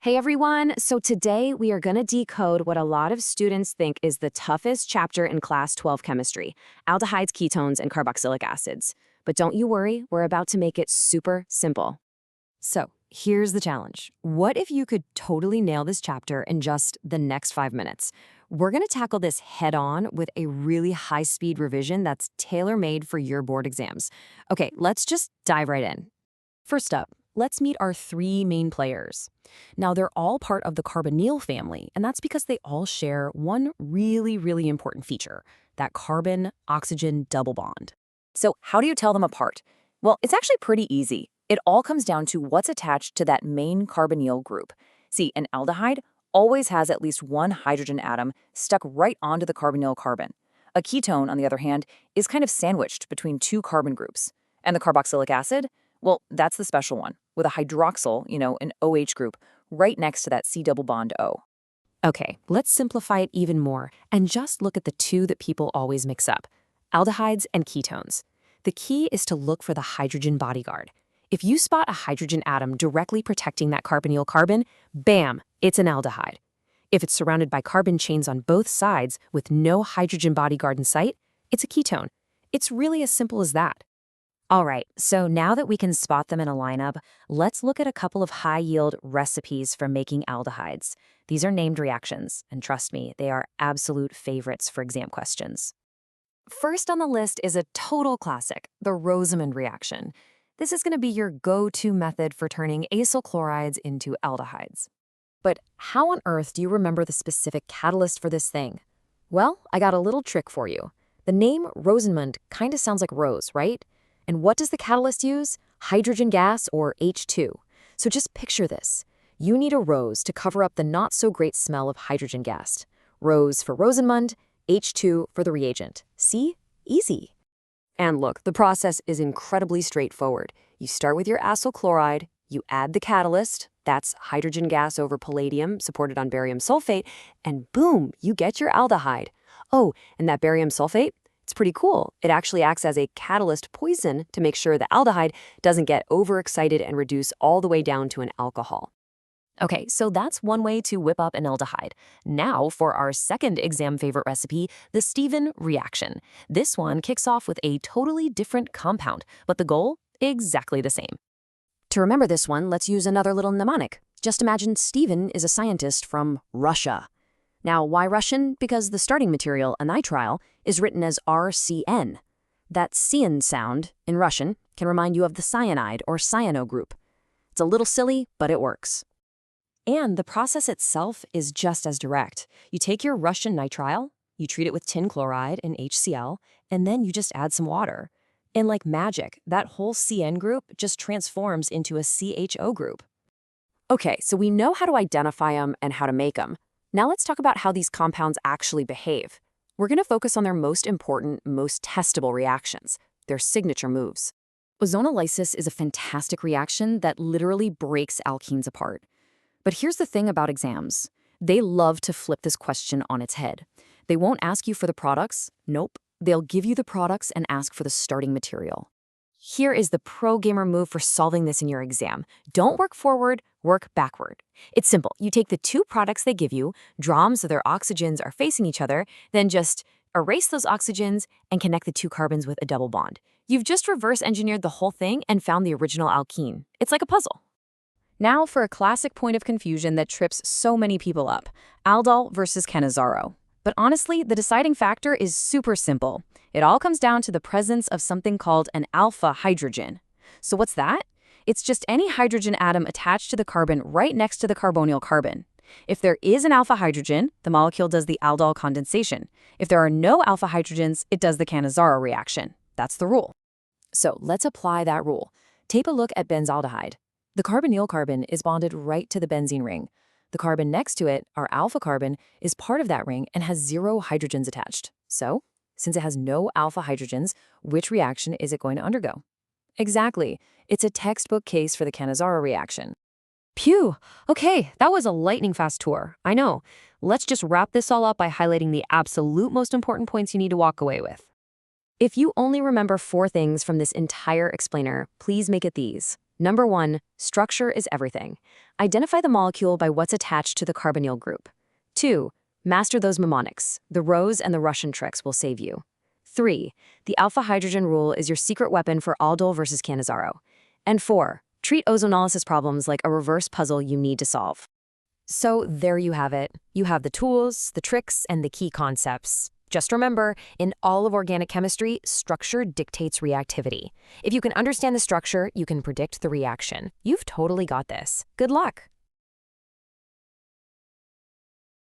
Hey everyone, so today we are going to decode what a lot of students think is the toughest chapter in Class 12 chemistry, aldehydes, ketones, and carboxylic acids. But don't you worry, we're about to make it super simple. So here's the challenge. What if you could totally nail this chapter in just the next 5 minutes? We're going to tackle this head-on with a really high-speed revision that's tailor-made for your board exams. Okay, let's just dive right in. First up, let's meet our 3 main players. Now, they're all part of the carbonyl family, and that's because they all share one really important feature, that carbon-oxygen double bond. So how do you tell them apart? Well, it's actually pretty easy. It all comes down to what's attached to that main carbonyl group. See, an aldehyde always has at least one hydrogen atom stuck right onto the carbonyl carbon. A ketone, on the other hand, is kind of sandwiched between 2 carbon groups. And the carboxylic acid? Well, that's the special one, with a hydroxyl, an OH group, right next to that C double bond O. Okay, let's simplify it even more and just look at the 2 that people always mix up, aldehydes and ketones. The key is to look for the hydrogen bodyguard. If you spot a hydrogen atom directly protecting that carbonyl carbon, bam, it's an aldehyde. If it's surrounded by carbon chains on both sides with no hydrogen bodyguard in sight, it's a ketone. It's really as simple as that. All right, so now that we can spot them in a lineup, let's look at a couple of high-yield recipes for making aldehydes. These are named reactions, and trust me, they are absolute favorites for exam questions. First on the list is a total classic, the Rosamond reaction. This is going to be your go-to method for turning acyl chlorides into aldehydes. But how on earth do you remember the specific catalyst for this thing? Well, I got a little trick for you. The name Rosamond kind of sounds like rose, right? And what does the catalyst use? Hydrogen gas, or H2. So just picture this. You need a rose to cover up the not-so-great smell of hydrogen gas. Rose for Rosamond, H2 for the reagent. See? Easy. And look, the process is incredibly straightforward. You start with your acyl chloride, you add the catalyst, that's hydrogen gas over palladium supported on barium sulfate, and boom, you get your aldehyde. Oh, and that barium sulfate? It's pretty cool. It actually acts as a catalyst poison to make sure the aldehyde doesn't get overexcited and reduce all the way down to an alcohol. Okay, so that's one way to whip up an aldehyde. Now for our second exam favorite recipe, the Stephen reaction. This one kicks off with a totally different compound, but the goal, exactly the same. To remember this one, let's use another little mnemonic. Just imagine Stephen is a scientist from Russia. Now, why Russian? Because the starting material, a nitrile, is written as RCN. That cyan sound, in Russian, can remind you of the cyanide or cyano group. It's a little silly, but it works. And the process itself is just as direct. You take your Russian nitrile, you treat it with tin chloride and HCl, and then you just add some water. And like magic, that whole CN group just transforms into a CHO group. Okay, so we know how to identify them and how to make them. Now let's talk about how these compounds actually behave. We're going to focus on their most important, most testable reactions, their signature moves. Ozonolysis is a fantastic reaction that literally breaks alkenes apart. But here's the thing about exams. They love to flip this question on its head. They won't ask you for the products. Nope. They'll give you the products and ask for the starting material. Here is the pro gamer move for solving this in your exam. Don't work forward, work backward. It's simple. You take the 2 products they give you, draw them so their oxygens are facing each other, then just erase those oxygens and connect the 2 carbons with a double bond. You've just reverse engineered the whole thing and found the original alkene. It's like a puzzle. Now for a classic point of confusion that trips so many people up, Aldol versus Cannizzaro. But honestly, the deciding factor is super simple. It all comes down to the presence of something called an alpha hydrogen. So what's that? It's just any hydrogen atom attached to the carbon right next to the carbonyl carbon. If there is an alpha hydrogen, the molecule does the Aldol condensation. If there are no alpha hydrogens, it does the Cannizzaro reaction. That's the rule. So let's apply that rule. Take a look at benzaldehyde. The carbonyl carbon is bonded right to the benzene ring. The carbon next to it, our alpha carbon, is part of that ring and has 0 hydrogens attached. So, since it has no alpha hydrogens, which reaction is it going to undergo? Exactly. It's a textbook case for the Cannizzaro reaction. Phew! Okay, that was a lightning-fast tour. I know. Let's just wrap this all up by highlighting the absolute most important points you need to walk away with. If you only remember 4 things from this entire explainer, please make it these. Number 1, structure is everything. Identify the molecule by what's attached to the carbonyl group. 2, master those mnemonics. The rows and the Russian tricks will save you. 3, the alpha hydrogen rule is your secret weapon for Aldol versus Cannizzaro. And 4, treat ozonolysis problems like a reverse puzzle you need to solve. So there you have it. You have the tools, the tricks, and the key concepts. Just remember, in all of organic chemistry, structure dictates reactivity. If you can understand the structure, you can predict the reaction. You've totally got this. Good luck!